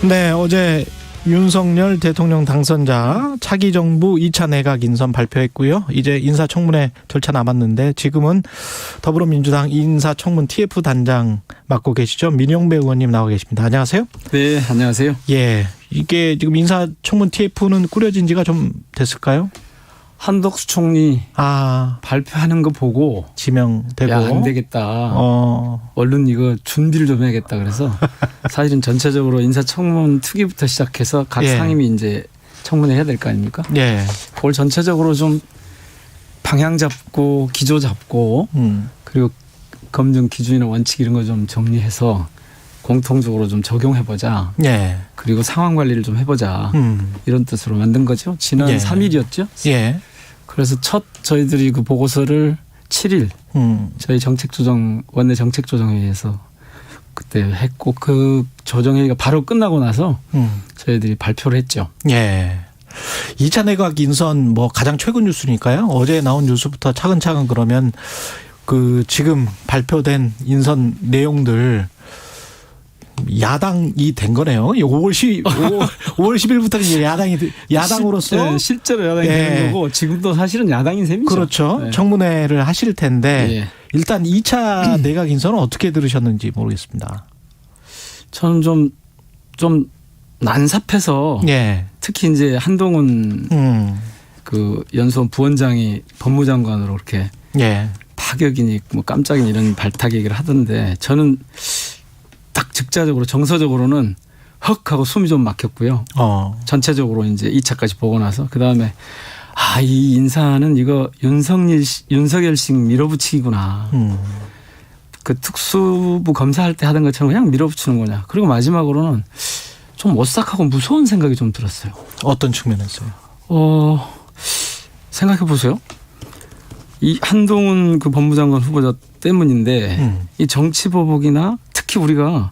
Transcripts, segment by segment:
네, 어제 윤석열 대통령 당선자 차기 정부 2차 내각 인선 발표했고요. 이제 인사청문회 절차 남았는데 지금은 더불어민주당 인사청문 TF 단장 맡고 계시죠. 민용배 의원님 나와 계십니다. 안녕하세요. 네, 안녕하세요. 예, 이게 지금 인사청문 TF는 꾸려진 지가 좀 됐을까요? 한덕수 총리 발표하는 거 보고 지명되고 야, 안 되겠다. 얼른 이거 준비를 좀 해야겠다. 그래서 사실은 전체적으로 인사청문 특위부터 시작해서 각 상임위 이제 청문회 해야 될 거 아닙니까? 예. 그걸 전체적으로 좀 방향 잡고 기조 잡고 그리고 검증 기준이나 원칙 이런 거 좀 정리해서 공통적으로 좀 적용해보자. 예. 그리고 상황 관리를 좀 해보자. 이런 뜻으로 만든 거죠. 지난 3일이었죠. 예. 그래서 첫 저희들이 그 보고서를 7일 저희 원내 정책조정회의에서 그때 했고 그 조정회의가 바로 끝나고 나서 저희들이 발표를 했죠. 예. 2차 내각 인선 뭐 가장 최근 뉴스니까요. 어제 나온 뉴스부터 차근차근 그러면 그 지금 발표된 인선 내용들 야당이 된 거네요. 5월 10일부터는 이제 야당으로서 실제로 야당이 되는 거고 지금도 사실은 야당인 셈이죠. 그렇죠. 네. 청문회를 하실 텐데 일단 2차 내각 인선은 어떻게 들으셨는지 모르겠습니다. 저는 좀 난삽해서 특히 이제 한동훈 그 연수원 부원장이 법무장관으로 그렇게 파격이니 뭐 깜짝이니 이런 발탁 얘기를 하던데 저는 딱 즉자적으로 정서적으로는 헉 하고 숨이 좀 막혔고요. 전체적으로 이제 2차까지 보고 나서 그다음에 이 인사는 이거 윤석열식 밀어붙이기구나. 그 특수부 검사할 때 하던 것처럼 그냥 밀어붙이는 거냐. 그리고 마지막으로는 좀 오싹하고 무서운 생각이 좀 들었어요. 어떤 측면에서요? 생각해 보세요. 이 한동훈 그 법무장관 후보자 때문인데 이 정치보복이나 특히 우리가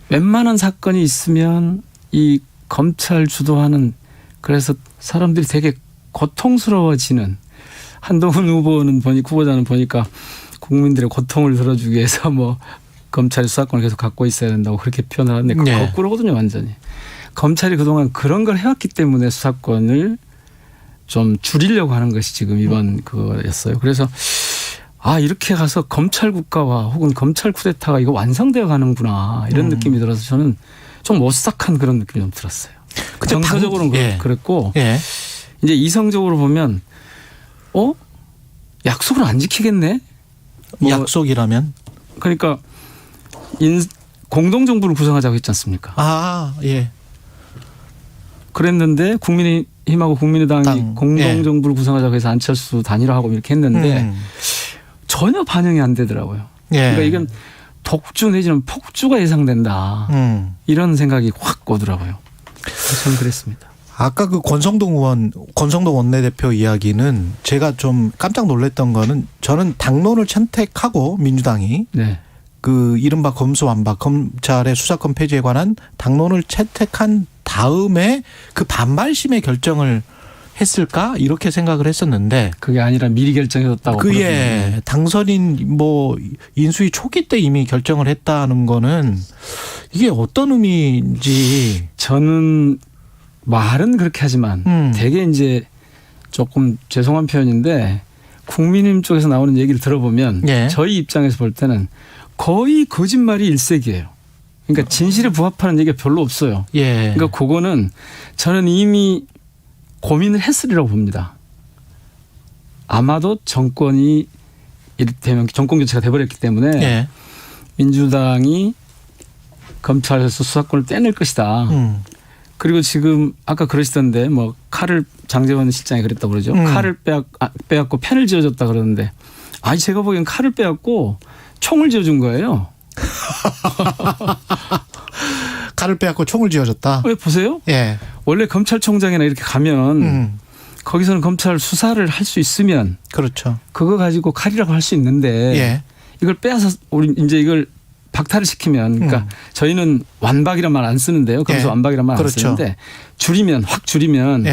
웬만한 사건이 있으면 이 검찰 주도하는 그래서 사람들이 되게 고통스러워지는 한동훈 후보자는 보니까 국민들의 고통을 덜어주기 위해서 뭐 검찰이 수사권을 계속 갖고 있어야 된다고 그렇게 표현을 하는데 거꾸로거든요 완전히. 검찰이 그동안 그런 걸 해왔기 때문에 수사권을 좀 줄이려고 하는 것이 지금 이번 그거였어요. 그래서 이렇게 가서 검찰 국가화 혹은 검찰 쿠데타가 이거 완성되어 가는구나 이런 느낌이 들어서 저는 좀 오싹한 그런 느낌이 좀 들었어요. 정서적으로는 그랬고 이제 이성적으로 보면 약속을 안 지키겠네. 약속이라면? 그러니까 공동정부를 구성하자고 했지 않습니까? 그랬는데 국민의힘하고 국민의당이 공동정부를 구성하자고 해서 안철수 단일화하고 이렇게 했는데 전혀 반영이 안 되더라고요. 그러니까 이건 독주 내지는 폭주가 예상된다. 이런 생각이 확 오더라고요. 저는 그랬습니다. 아까 그 권성동 원내대표 이야기는 제가 좀 깜짝 놀랐던 거는 저는 당론을 채택하고 민주당이 그 이른바 검수완박 검찰의 수사권 폐지에 관한 당론을 채택한 다음에 그 반발심의 결정을 했을까 이렇게 생각을 했었는데 그게 아니라 미리 결정해뒀다고. 그게 당선인 뭐 인수위 초기 때 이미 결정을 했다는 거는 이게 어떤 의미인지 저는 말은 그렇게 하지만 되게 이제 조금 죄송한 표현인데 국민의힘 쪽에서 나오는 얘기를 들어보면 저희 입장에서 볼 때는 거의 거짓말이 일색이에요. 그러니까 진실에 부합하는 얘기가 별로 없어요. 그러니까 그거는 저는 이미 고민을 했으리라고 봅니다. 아마도 정권이 이를테면 정권 교체가 돼버렸기 때문에 민주당이 검찰에서 수사권을 떼낼 것이다. 그리고 지금 아까 그러시던데 뭐 칼을 장제원 실장이 그랬다고 그러죠. 칼을 빼앗고 펜을 쥐어줬다 그러는데 제가 보기엔 칼을 빼앗고 총을 쥐어준 거예요. 칼을 빼앗고 총을 쥐어줬다. 왜 보세요? 원래 검찰총장이나 이렇게 가면 거기서는 검찰 수사를 할 수 있으면 그렇죠. 그거 가지고 칼이라고 할 수 있는데 이걸 빼앗아 우리 이제 이걸 박탈을 시키면 그러니까 저희는 완박이란 말 안 쓰는데요. 검수 완박이란 말 안 쓰는데 줄이면 확 줄이면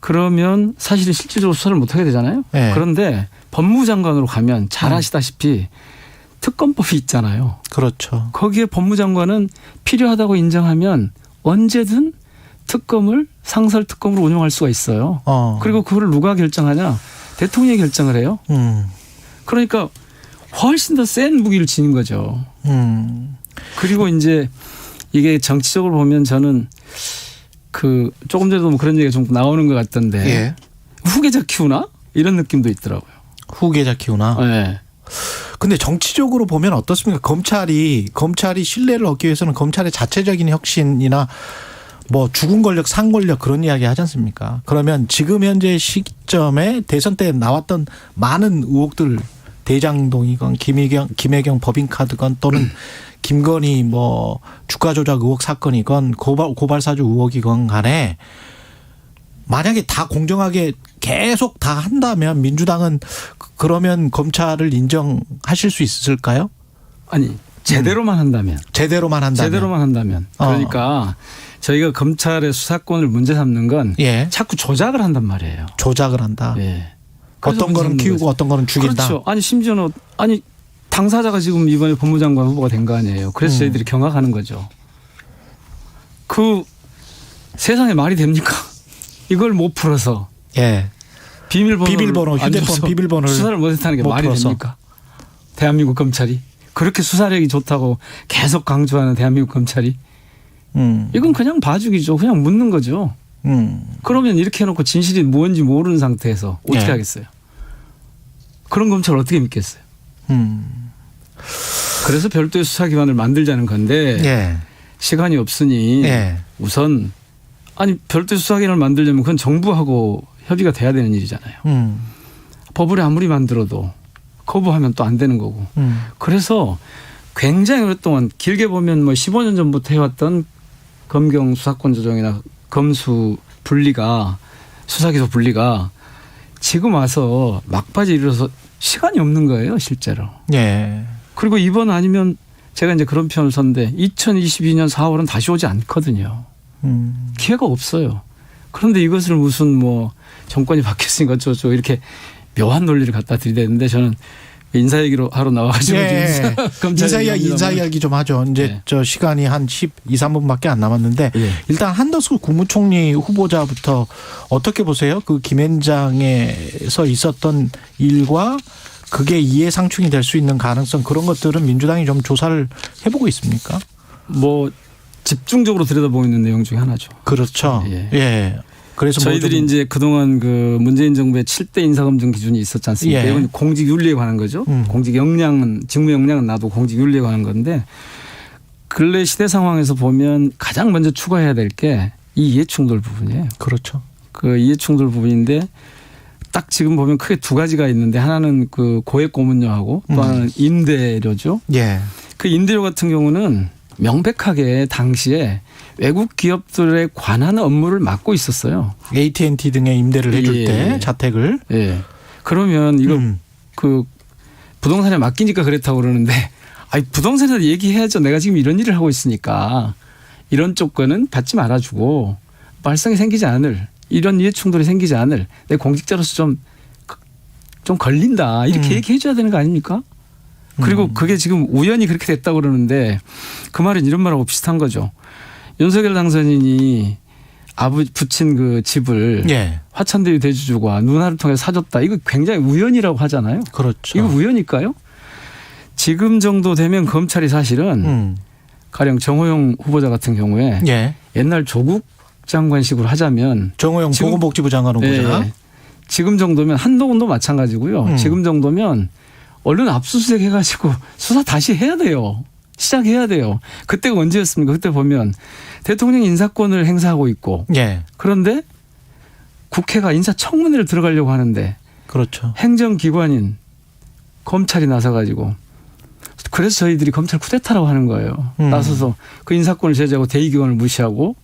그러면 사실은 실질적으로 수사를 못 하게 되잖아요. 그런데 법무장관으로 가면 잘 아시다시피 특검법이 있잖아요. 그렇죠. 거기에 법무장관은 필요하다고 인정하면 언제든 특검을 상설 특검으로 운영할 수가 있어요. 그리고 그거를 누가 결정하냐? 대통령이 결정을 해요. 그러니까 훨씬 더 센 무기를 지닌 거죠. 그리고 이제 이게 정치적으로 보면 저는 그 조금 전에도 뭐 그런 얘기가 좀 나오는 것 같던데 예. 후계자 키우나? 이런 느낌도 있더라고요. 후계자 키우나? 네. 근데 정치적으로 보면 어떻습니까? 검찰이 신뢰를 얻기 위해서는 검찰의 자체적인 혁신이나 뭐 죽은 권력, 산 권력 그런 이야기 하지 않습니까? 그러면 지금 현재 시점에 대선 때 나왔던 많은 의혹들 대장동이건 김혜경 법인카드건 또는 김건희 뭐 주가 조작 의혹 사건이건 고발 사주 의혹이건 간에 만약에 다 공정하게 계속 다 한다면 민주당은 그러면 검찰을 인정하실 수 있을까요? 아니 제대로만 한다면. 제대로만 한다면. 그러니까 저희가 검찰의 수사권을 문제 삼는 건 예. 자꾸 조작을 한단 말이에요. 조작을 한다. 예. 어떤 거는 키우고 거죠. 어떤 거는 죽인다. 그렇죠. 아니 심지어는 당사자가 지금 이번에 법무장관 후보가 된 거 아니에요. 그래서 저희들이 경악하는 거죠. 그 세상에 말이 됩니까? 이걸 못 풀어서. 예. 비밀번호 휴대폰 비밀번호를 수사를 못했다는 게 말이 됩니까? 대한민국 검찰이 그렇게 수사력이 좋다고 계속 강조하는 대한민국 검찰이 이건 그냥 봐주기죠. 그냥 묻는 거죠. 그러면 이렇게 해놓고 진실이 뭔지 모르는 상태에서 어떻게 예. 하겠어요? 그런 검찰을 어떻게 믿겠어요? 그래서 별도의 수사기관을 만들자는 건데 예. 시간이 없으니 예. 우선 별도의 수사기관을 만들려면 그건 정부하고 협의가 돼야 되는 일이잖아요. 법을 아무리 만들어도 거부하면 또 안 되는 거고. 그래서 굉장히 오랫동안 길게 보면 뭐 15년 전부터 해왔던 검경 수사권 조정이나 검수 분리가 수사기소 분리가 지금 와서 막바지 이르러서 시간이 없는 거예요, 실제로. 예. 그리고 이번 아니면 제가 이제 그런 표현을 썼는데 2022년 4월은 다시 오지 않거든요. 기회가 없어요. 그런데 이것을 무슨 뭐 정권이 바뀌었으니까 어쩌고 이렇게 묘한 논리를 갖다 들이대는데 저는 인사 얘기로 하러 나와가지고 예. 인사 이야기 좀 하죠. 이제 예. 저 시간이 한 12, 3분밖에 안 남았는데 예. 일단 한덕수 국무총리 후보자부터 어떻게 보세요? 그 김앤장에서 있었던 일과 그게 이해상충이 될 수 있는 가능성 그런 것들은 민주당이 좀 조사를 해보고 있습니까? 뭐 집중적으로 들여다보고 있는 내용 중에 하나죠. 그렇죠. 예. 예. 그래서 저희들이 이제 그동안 그 문재인 정부의 7대 인사검증 기준이 있었지 않습니까? 예. 이건 공직 윤리에 관한 거죠. 공직 역량은 직무 역량은 나도 공직 윤리에 관한 건데 근래 시대 상황에서 보면 가장 먼저 추가해야 될 게 이 이해충돌 부분이에요. 그렇죠. 그 이해충돌 부분인데 딱 지금 보면 크게 두 가지가 있는데 하나는 그 고액 고문료하고 또 하나는 임대료죠. 예. 그 임대료 같은 경우는 명백하게 당시에 외국 기업들에 관한 업무를 맡고 있었어요. AT&T 등의 임대를 해줄 예. 때 자택을. 예. 그러면 이거 그 부동산에 맡기니까 그랬다고 그러는데 부동산에서 얘기해야죠. 내가 지금 이런 일을 하고 있으니까 이런 조건은 받지 말아주고 발생이 생기지 않을 이런 이해충돌이 생기지 않을 내 공직자로서 좀 걸린다. 이렇게 얘기해 줘야 되는 거 아닙니까? 그리고 그게 지금 우연히 그렇게 됐다고 그러는데 그 말은 이런 말하고 비슷한 거죠. 윤석열 당선인이 부친 그 집을 예. 화천대유 대주주가 누나를 통해 사줬다. 이거 굉장히 우연이라고 하잖아요. 그렇죠. 이거 우연일까요? 지금 정도 되면 검찰이 사실은 가령 정호영 후보자 같은 경우에 예. 옛날 조국 장관식으로 하자면 정호영 보건복지부 장관 후보자. 네. 지금 정도면 한동훈도 마찬가지고요. 지금 정도면 얼른 압수수색 해가지고 수사 다시 해야 돼요. 시작해야 돼요. 그때가 언제였습니까? 그때 보면 대통령 인사권을 행사하고 있고 예. 그런데 국회가 인사청문회를 들어가려고 하는데 그렇죠. 행정기관인 검찰이 나서가지고 그래서 저희들이 검찰 쿠데타라고 하는 거예요. 나서서 그 인사권을 제재하고 대의기관을 무시하고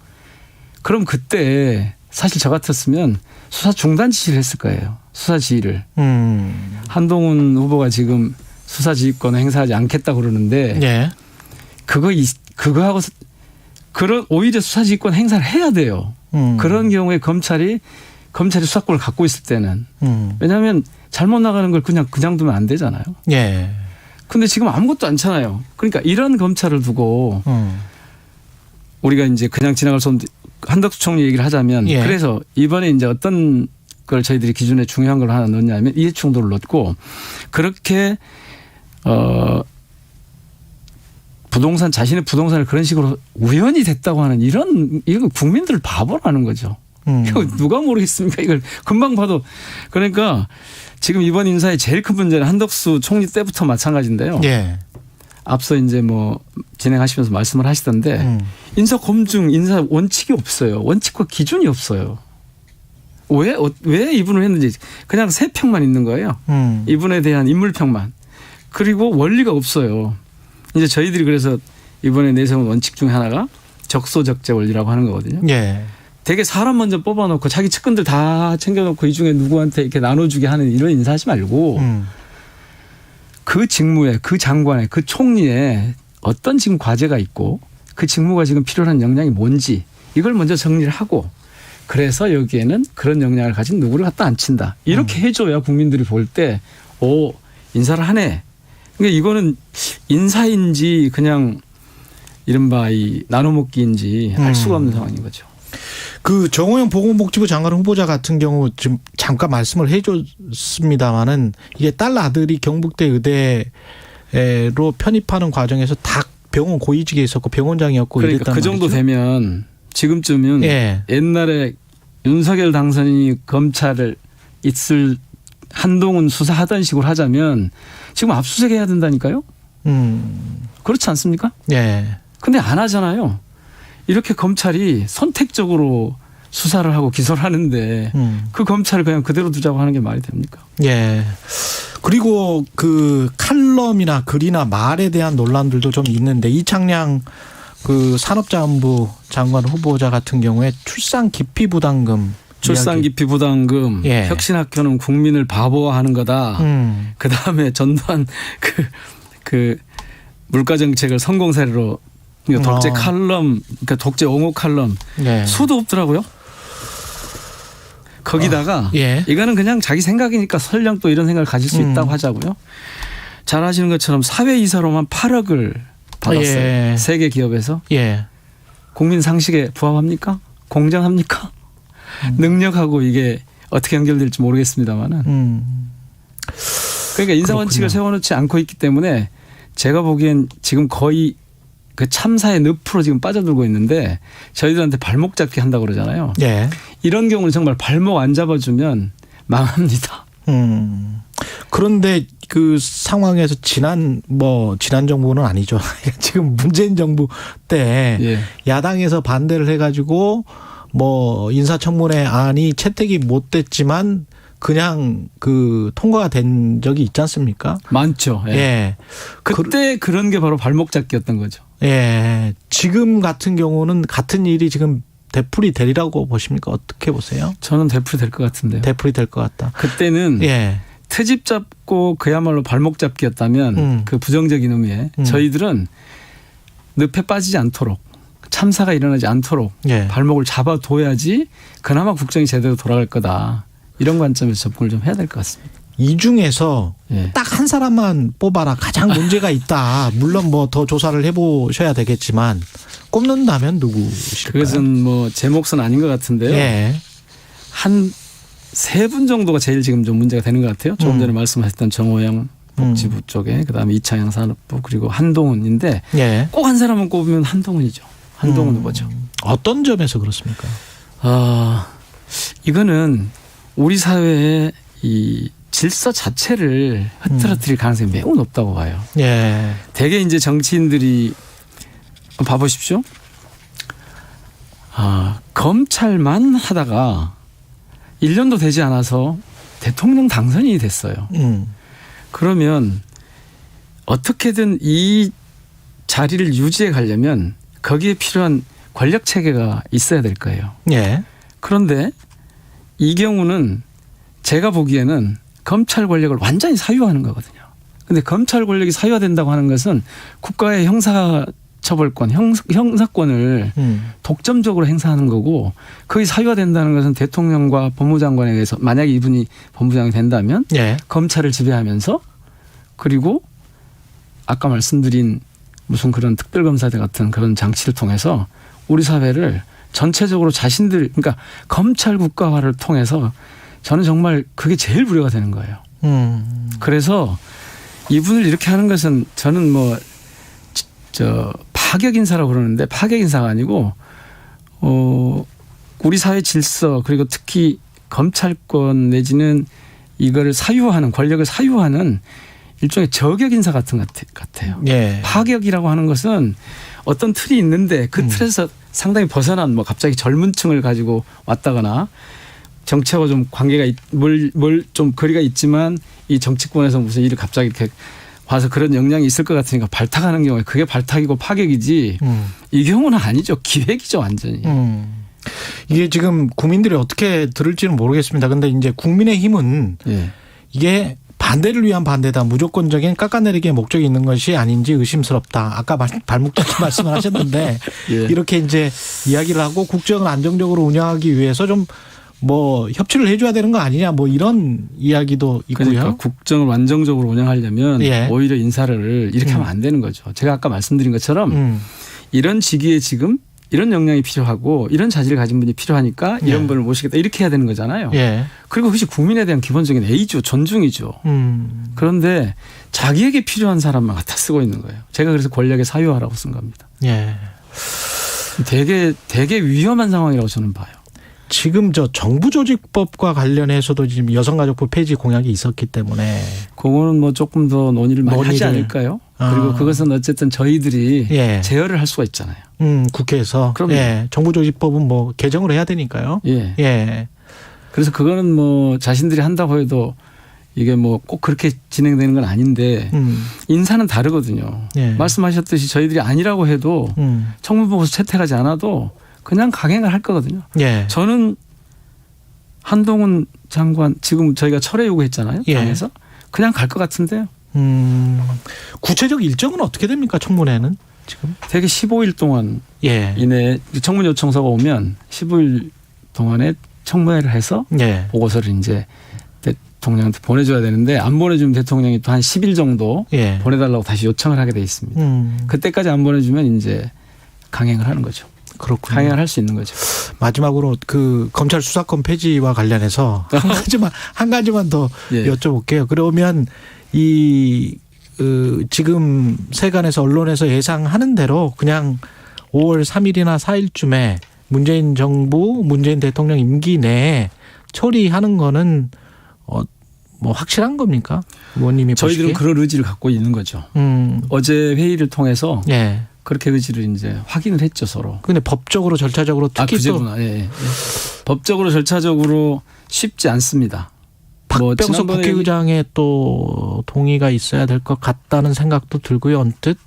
그럼 그때 사실 저 같았으면 수사 중단 지시를 했을 거예요. 수사 지휘를. 한동훈 후보가 지금 수사 지휘권을 행사하지 않겠다고 그러는데 예. 그거하고 그런 오히려 수사 지휘권 행사를 해야 돼요. 그런 경우에 검찰이 수사권을 갖고 있을 때는 왜냐하면 잘못 나가는 걸 그냥 두면 안 되잖아요. 예. 근데 지금 아무것도 않잖아요. 그러니까 이런 검찰을 두고 우리가 이제 그냥 지나갈 수 없는 한덕수 총리 얘기를 하자면 예. 그래서 이번에 이제 어떤 걸 저희들이 기준에 중요한 걸 하나 넣냐면 이해충돌을 넣고 그렇게 부동산 자신의 부동산을 그런 식으로 우연히 됐다고 하는 이거 국민들을 바보로 하는 거죠. 이거 누가 모르겠습니까? 이걸 금방 봐도. 그러니까 지금 이번 인사의 제일 큰 문제는 한덕수 총리 때부터 마찬가지인데요. 예. 앞서 이제 뭐 진행하시면서 말씀을 하시던데 인사 검증, 인사 원칙이 없어요. 원칙과 기준이 없어요. 왜 이분을 했는지 그냥 3평만 있는 거예요. 이분에 대한 인물평만. 그리고 원리가 없어요. 이제 저희들이 그래서 이번에 내세운 원칙 중에 하나가 적소적재 원리라고 하는 거거든요. 예. 되게 사람 먼저 뽑아놓고 자기 측근들 다 챙겨놓고 이 중에 누구한테 이렇게 나눠주게 하는 이런 인사하지 말고 그 직무에 그 장관에 그 총리에 어떤 지금 과제가 있고 그 직무가 지금 필요한 역량이 뭔지 이걸 먼저 정리를 하고 그래서 여기에는 그런 역량을 가진 누구를 갖다 앉힌다. 이렇게 해줘야 국민들이 볼 때 인사를 하네. 그러니까 이거는 인사인지 그냥 이른바 이 나눠먹기인지 알 수가 없는 상황인 거죠. 그 정호영 보건복지부 장관 후보자 같은 경우 지금 잠깐 말씀을 해줬습니다마는 이게 딸 아들이 경북대 의대로 편입하는 과정에서 다 병원 고위직에 있었고 병원장이었고 그러니까 이랬단 그 정도 말이죠. 되면 지금쯤은 예. 옛날에 윤석열 당선인이 검찰을 있을 한동훈 수사하던 식으로 하자면 지금 압수수색 해야 된다니까요. 그렇지 않습니까? 예. 근데 안 하잖아요. 이렇게 검찰이 선택적으로 수사를 하고 기소를 하는데 그 검찰을 그냥 그대로 두자고 하는 게 말이 됩니까? 예. 그리고 그 칼럼이나 글이나 말에 대한 논란들도 좀 있는데 이창량 그 산업자원부 장관 후보자 같은 경우에 출산 기피 부담금 출산 기피 부담금, 예. 혁신학교는 국민을 바보화하는 거다. 그 다음에 전두환 그 물가 정책을 성공 사례로 독재 칼럼, 그러니까 독재 옹호 칼럼 예. 수도 없더라고요. 거기다가 예. 이거는 그냥 자기 생각이니까 설령 또 이런 생각을 가질 수 있다고 하자고요. 잘 아시는 것처럼 사회이사로만 8억을 받았어요. 예. 세계 기업에서. 예. 국민 상식에 부합합니까? 공정합니까? 능력하고 이게 어떻게 연결될지 모르겠습니다만은. 그러니까 인사 원칙을 세워놓지 않고 있기 때문에 제가 보기엔 지금 거의 그 참사의 늪으로 지금 빠져들고 있는데 저희들한테 발목 잡기 한다고 그러잖아요. 예. 이런 경우는 정말 발목 안 잡아주면 망합니다. 그런데 그 상황에서 지난 정부는 아니죠. 지금 문재인 정부 때 예. 야당에서 반대를 해가지고 인사청문회 안이 채택이 못 됐지만 그냥 그 통과가 된 적이 있지 않습니까? 많죠. 예. 예. 그때 그런 게 바로 발목 잡기였던 거죠. 예. 지금 같은 경우는 같은 일이 지금 되풀이 되리라고 보십니까? 어떻게 보세요? 저는 되풀이 될 것 같은데요. 되풀이 될 것 같다. 그때는 예. 트집 잡고 그야말로 발목 잡기였다면 그 부정적인 의미에 저희들은 늪에 빠지지 않도록 참사가 일어나지 않도록 예. 발목을 잡아둬야지 그나마 국정이 제대로 돌아갈 거다. 이런 관점에서 접근을 좀 해야 될 것 같습니다. 이 중에서 예. 딱 한 사람만 뽑아라. 가장 문제가 있다. 물론 더 조사를 해보셔야 되겠지만 꼽는다면 누구실까요? 그것은 제 몫은 아닌 것 같은데요. 예. 한 3분 정도가 제일 지금 좀 문제가 되는 것 같아요. 조금 전에 말씀하셨던 정호영 복지부 쪽에 그다음에 이창양 산업부 그리고 한동훈인데 예. 꼭 한 사람만 꼽으면 한동훈이죠. 한동훈 후보죠. 어떤 점에서 그렇습니까? 이거는 우리 사회의 이 질서 자체를 흐트러뜨릴 가능성이 매우 높다고 봐요. 예. 대개 이제 정치인들이 봐보십시오. 검찰만 하다가 1년도 되지 않아서 대통령 당선인이 됐어요. 그러면 어떻게든 이 자리를 유지해 가려면 거기에 필요한 권력 체계가 있어야 될 거예요. 예. 그런데 이 경우는 제가 보기에는 검찰 권력을 완전히 사유화하는 거거든요. 그런데 검찰 권력이 사유화된다고 하는 것은 국가의 형사처벌권, 형사권을 독점적으로 행사하는 거고 거기 사유화된다는 것은 대통령과 법무장관에 의해서 만약에 이분이 법무장관이 된다면 예. 검찰을 지배하면서 그리고 아까 말씀드린 무슨 그런 특별검사대 같은 그런 장치를 통해서 우리 사회를 전체적으로 자신들 그러니까 검찰 국가화를 통해서 저는 정말 그게 제일 우려가 되는 거예요. 그래서 이분을 이렇게 하는 것은 저는 뭐 파격 인사라고 그러는데 파격 인사가 아니고 우리 사회 질서 그리고 특히 검찰권 내지는 이거를 사유하는 권력을 사유하는 일종의 저격 인사 같은 것 같아요. 예. 파격이라고 하는 것은 어떤 틀이 있는데 그 틀에서 상당히 벗어난 뭐 갑자기 젊은 층을 가지고 왔다거나 정치하고 좀 관계가 뭘 좀 거리가 있지만 이 정치권에서 무슨 일을 갑자기 이렇게 와서 그런 역량이 있을 것 같으니까 발탁하는 경우에 그게 발탁이고 파격이지 이 경우는 아니죠. 기획이죠 완전히. 이게 지금 국민들이 어떻게 들을지는 모르겠습니다. 그런데 이제 국민의힘은 예. 이게 반대를 위한 반대다. 무조건적인 깎아내리기의 목적이 있는 것이 아닌지 의심스럽다. 아까 발목잡기 말씀을 하셨는데 예. 이렇게 이제 이야기를 하고 국정을 안정적으로 운영하기 위해서 좀 뭐 협치를 해줘야 되는 거 아니냐 뭐 이런 이야기도 있고요. 그러니까 국정을 안정적으로 운영하려면 예. 오히려 인사를 이렇게 하면 안 되는 거죠. 제가 아까 말씀드린 것처럼 이런 시기에 지금 이런 역량이 필요하고 이런 자질을 가진 분이 필요하니까 이런 예. 분을 모시겠다 이렇게 해야 되는 거잖아요. 예. 그리고 그것이 국민에 대한 기본적인 A죠. 존중이죠. 그런데 자기에게 필요한 사람만 갖다 쓰고 있는 거예요. 제가 그래서 권력의 사유화라고 쓴 겁니다. 예. 되게 위험한 상황이라고 저는 봐요. 지금 저 정부조직법과 관련해서도 지금 여성가족부 폐지 공약이 있었기 때문에 그거는 뭐 조금 더 논의를 많이 하지 않을까요? 그리고 그것은 어쨌든 저희들이 예. 제어를 할 수가 있잖아요. 국회에서 그럼요. 예. 정부조직법은 뭐 개정을 해야 되니까요. 예. 예. 그래서 그거는 뭐 자신들이 한다고 해도 이게 뭐 꼭 그렇게 진행되는 건 아닌데 인사는 다르거든요. 예. 말씀하셨듯이 저희들이 아니라고 해도 청문보고서 채택하지 않아도 그냥 강행을 할 거거든요. 예. 저는 한동훈 장관 지금 저희가 철회 요구했잖아요. 예. 당에서 그냥 갈 것 같은데요. 구체적 일정은 어떻게 됩니까? 청문회는 지금? 대개 15일 동안 예. 이내 청문 요청서가 오면 15일 동안에 청문회를 해서 예. 보고서를 이제 대통령한테 보내줘야 되는데 안 보내주면 대통령이 또 한 10일 정도 예. 보내달라고 다시 요청을 하게 돼 있습니다. 그때까지 안 보내주면 이제 강행을 하는 거죠. 그렇군요. 강행을 할 수 있는 거죠. 마지막으로 그 검찰 수사권 폐지와 관련해서 한 가지만 더 예. 여쭤볼게요. 그러면 지금 세간에서 언론에서 예상하는 대로 그냥 5월 3일이나 4일쯤에 문재인 정부, 문재인 대통령 임기 내에 처리하는 거는 뭐 확실한 겁니까? 의원님이 저희들은 보시기에? 그런 의지를 갖고 있는 거죠. 어제 회의를 통해서 예. 그렇게 의지를 이제 확인을 했죠 서로. 근데 법적으로 절차적으로 특히 또 그제구나. 예. 법적으로 절차적으로 쉽지 않습니다. 박병석 국회의장의 또 동의가 있어야 될 것 같다는 생각도 들고요. 언뜻.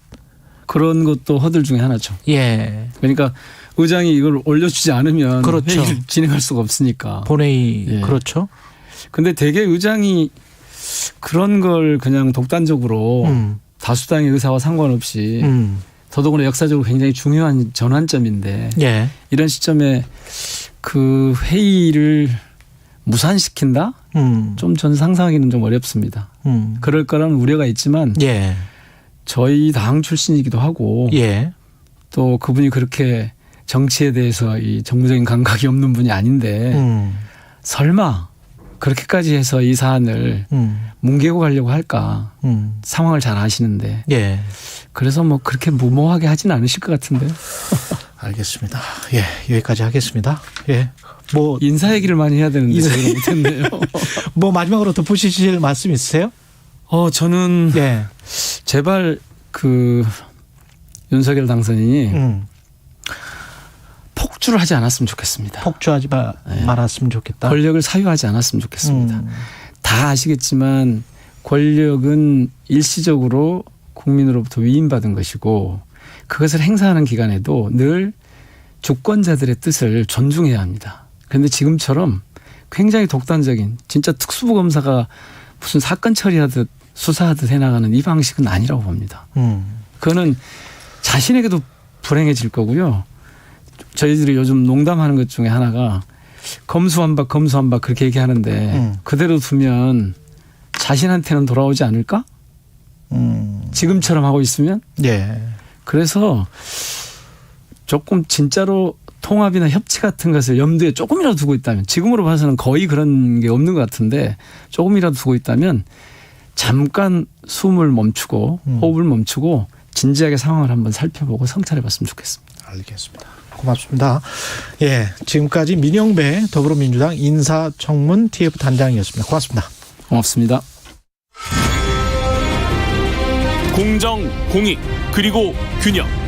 그런 것도 허들 중에 하나죠. 예. 그러니까 의장이 이걸 올려주지 않으면 그렇죠. 회의를 진행할 수가 없으니까. 본회의 예. 그렇죠. 근데 대개 의장이 그런 걸 그냥 독단적으로 다수당의 의사와 상관없이 더더구나 역사적으로 굉장히 중요한 전환점인데 예. 이런 시점에 그 회의를 무산시킨다? 좀 전 상상하기는 좀 어렵습니다. 그럴 거라는 우려가 있지만 예. 저희 당 출신이기도 하고 예. 또 그분이 그렇게 정치에 대해서 이 정무적인 감각이 없는 분이 아닌데 설마 그렇게까지 해서 이 사안을 뭉개고 가려고 할까 상황을 잘 아시는데 예. 그래서 뭐 그렇게 무모하게 하지는 않으실 것 같은데요. 알겠습니다. 예. 여기까지 하겠습니다. 예. 뭐 인사 얘기를 많이 해야 되는데 제가 못했네요. 뭐 마지막으로 덧붙이실 말씀 있으세요? 저는 예. 제발 그 윤석열 당선인이 폭주를 하지 않았으면 좋겠습니다. 폭주하지 말았으면 좋겠다. 권력을 사유하지 않았으면 좋겠습니다. 다 아시겠지만 권력은 일시적으로 국민으로부터 위임받은 것이고 그것을 행사하는 기간에도 늘 주권자들의 뜻을 존중해야 합니다. 그런데 지금처럼 굉장히 독단적인 진짜 특수부 검사가 무슨 사건 처리하듯 수사하듯 해나가는 이 방식은 아니라고 봅니다. 그거는 자신에게도 불행해질 거고요. 저희들이 요즘 농담하는 것 중에 하나가 검수완박 그렇게 얘기하는데 그대로 두면 자신한테는 돌아오지 않을까? 지금처럼 하고 있으면. 예. 그래서 조금 진짜로 통합이나 협치 같은 것을 염두에 조금이라도 두고 있다면, 지금으로 봐서는 거의 그런 게 없는 것 같은데 조금이라도 두고 있다면 잠깐 숨을 멈추고 호흡을 멈추고 진지하게 상황을 한번 살펴보고 성찰해 봤으면 좋겠습니다. 알겠습니다. 고맙습니다. 예, 지금까지 민영배 더불어민주당 인사청문 TF 단장이었습니다. 고맙습니다. 고맙습니다. 공정, 공익, 그리고 균형.